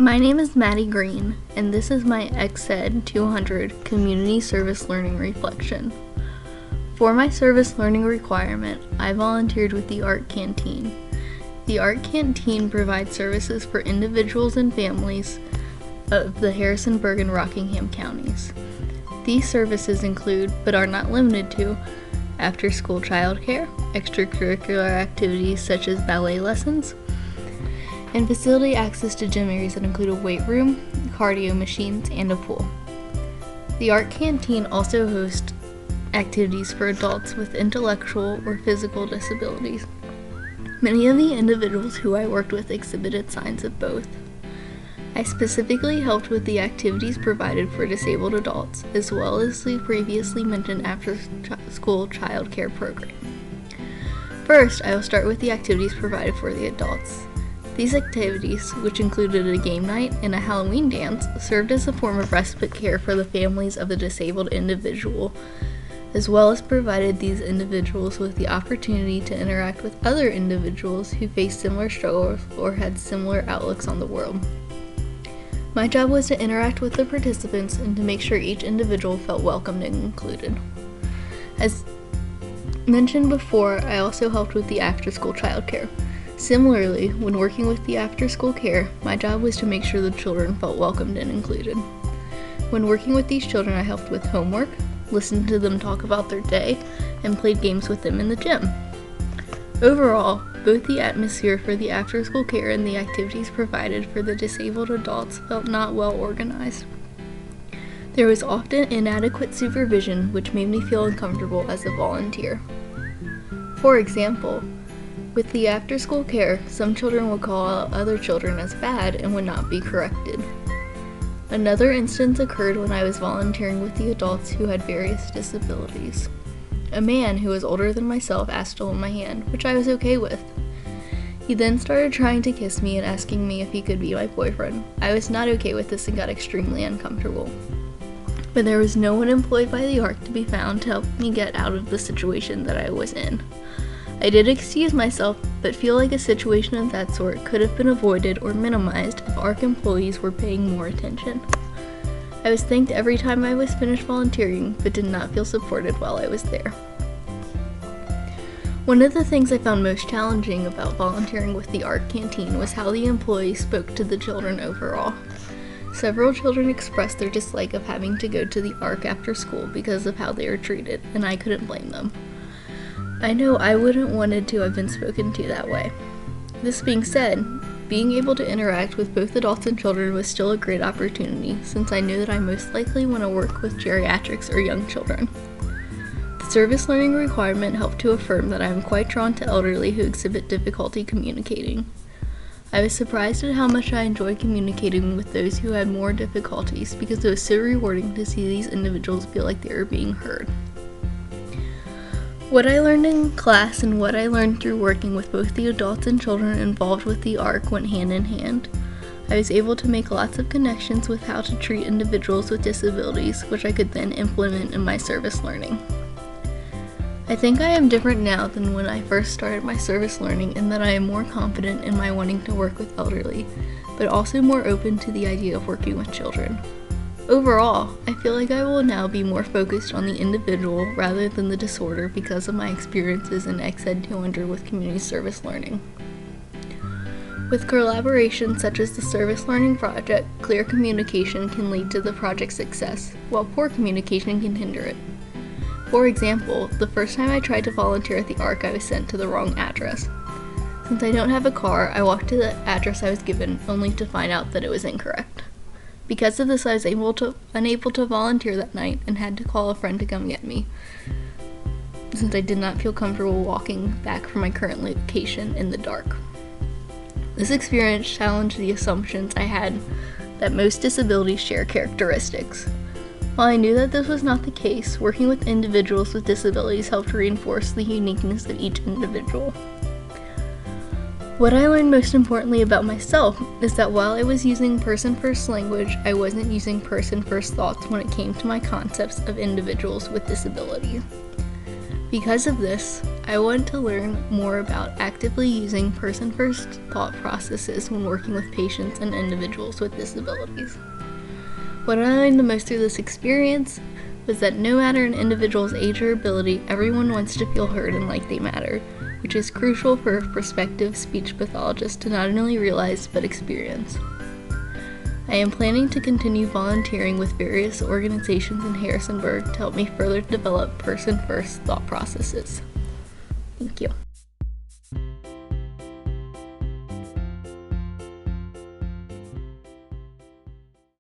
My name is Maddie Green, and this is my EXED 200 Community Service Learning Reflection. For my service learning requirement, I volunteered with the Art Canteen. The Art Canteen provides services for individuals and families of the Harrisonburg and Rockingham counties. These services include, but are not limited to, after-school childcare, extracurricular activities such as ballet lessons, and facility access to gym areas that include a weight room, cardio machines, and a pool. The Art Canteen also hosts activities for adults with intellectual or physical disabilities. Many of the individuals who I worked with exhibited signs of both. I specifically helped with the activities provided for disabled adults, as well as the previously mentioned after-school childcare program. First, I will start with the activities provided for the adults. These activities, which included a game night and a Halloween dance, served as a form of respite care for the families of the disabled individual, as well as provided these individuals with the opportunity to interact with other individuals who faced similar struggles or had similar outlooks on the world. My job was to interact with the participants and to make sure each individual felt welcomed and included. As mentioned before, I also helped with the after-school childcare. Similarly, when working with the after-school care, my job was to make sure the children felt welcomed and included. When working with these children, I helped with homework, listened to them talk about their day, and played games with them in the gym. Overall, both the atmosphere for the after-school care and the activities provided for the disabled adults felt not well organized. There was often inadequate supervision, which made me feel uncomfortable as a volunteer. For example, with the after-school care, some children would call out other children as bad and would not be corrected. Another instance occurred when I was volunteering with the adults who had various disabilities. A man who was older than myself asked to hold my hand, which I was okay with. He then started trying to kiss me and asking me if he could be my boyfriend. I was not okay with this and got extremely uncomfortable. But there was no one employed by the ARC to be found to help me get out of the situation that I was in. I did excuse myself, but feel like a situation of that sort could have been avoided or minimized if ARC employees were paying more attention. I was thanked every time I was finished volunteering, but did not feel supported while I was there. One of the things I found most challenging about volunteering with the ARC Canteen was how the employees spoke to the children overall. Several children expressed their dislike of having to go to the ARC after school because of how they were treated, and I couldn't blame them. I know I wouldn't wanted to have been spoken to that way. This being said, being able to interact with both adults and children was still a great opportunity, since I knew that I most likely want to work with geriatrics or young children. The service learning requirement helped to affirm that I am quite drawn to elderly who exhibit difficulty communicating. I was surprised at how much I enjoyed communicating with those who had more difficulties, because it was so rewarding to see these individuals feel like they were being heard. What I learned in class and what I learned through working with both the adults and children involved with the ARC went hand in hand. I was able to make lots of connections with how to treat individuals with disabilities, which I could then implement in my service learning. I think I am different now than when I first started my service learning, in that I am more confident in my wanting to work with elderly, but also more open to the idea of working with children. Overall, I feel like I will now be more focused on the individual rather than the disorder because of my experiences in EXED 200 with community service learning. With collaborations such as the Service Learning Project, clear communication can lead to the project's success, while poor communication can hinder it. For example, the first time I tried to volunteer at the ARC, I was sent to the wrong address. Since I don't have a car, I walked to the address I was given, only to find out that it was incorrect. Because of this, I was unable to volunteer that night and had to call a friend to come get me, since I did not feel comfortable walking back from my current location in the dark. This experience challenged the assumptions I had that most disabilities share characteristics. While I knew that this was not the case, working with individuals with disabilities helped reinforce the uniqueness of each individual. What I learned most importantly about myself is that while I was using person-first language, I wasn't using person-first thoughts when it came to my concepts of individuals with disabilities. Because of this, I want to learn more about actively using person-first thought processes when working with patients and individuals with disabilities. What I learned the most through this experience was that no matter an individual's age or ability, everyone wants to feel heard and like they matter, which is crucial for a prospective speech pathologist to not only realize but experience. I am planning to continue volunteering with various organizations in Harrisonburg to help me further develop person-first thought processes. Thank you.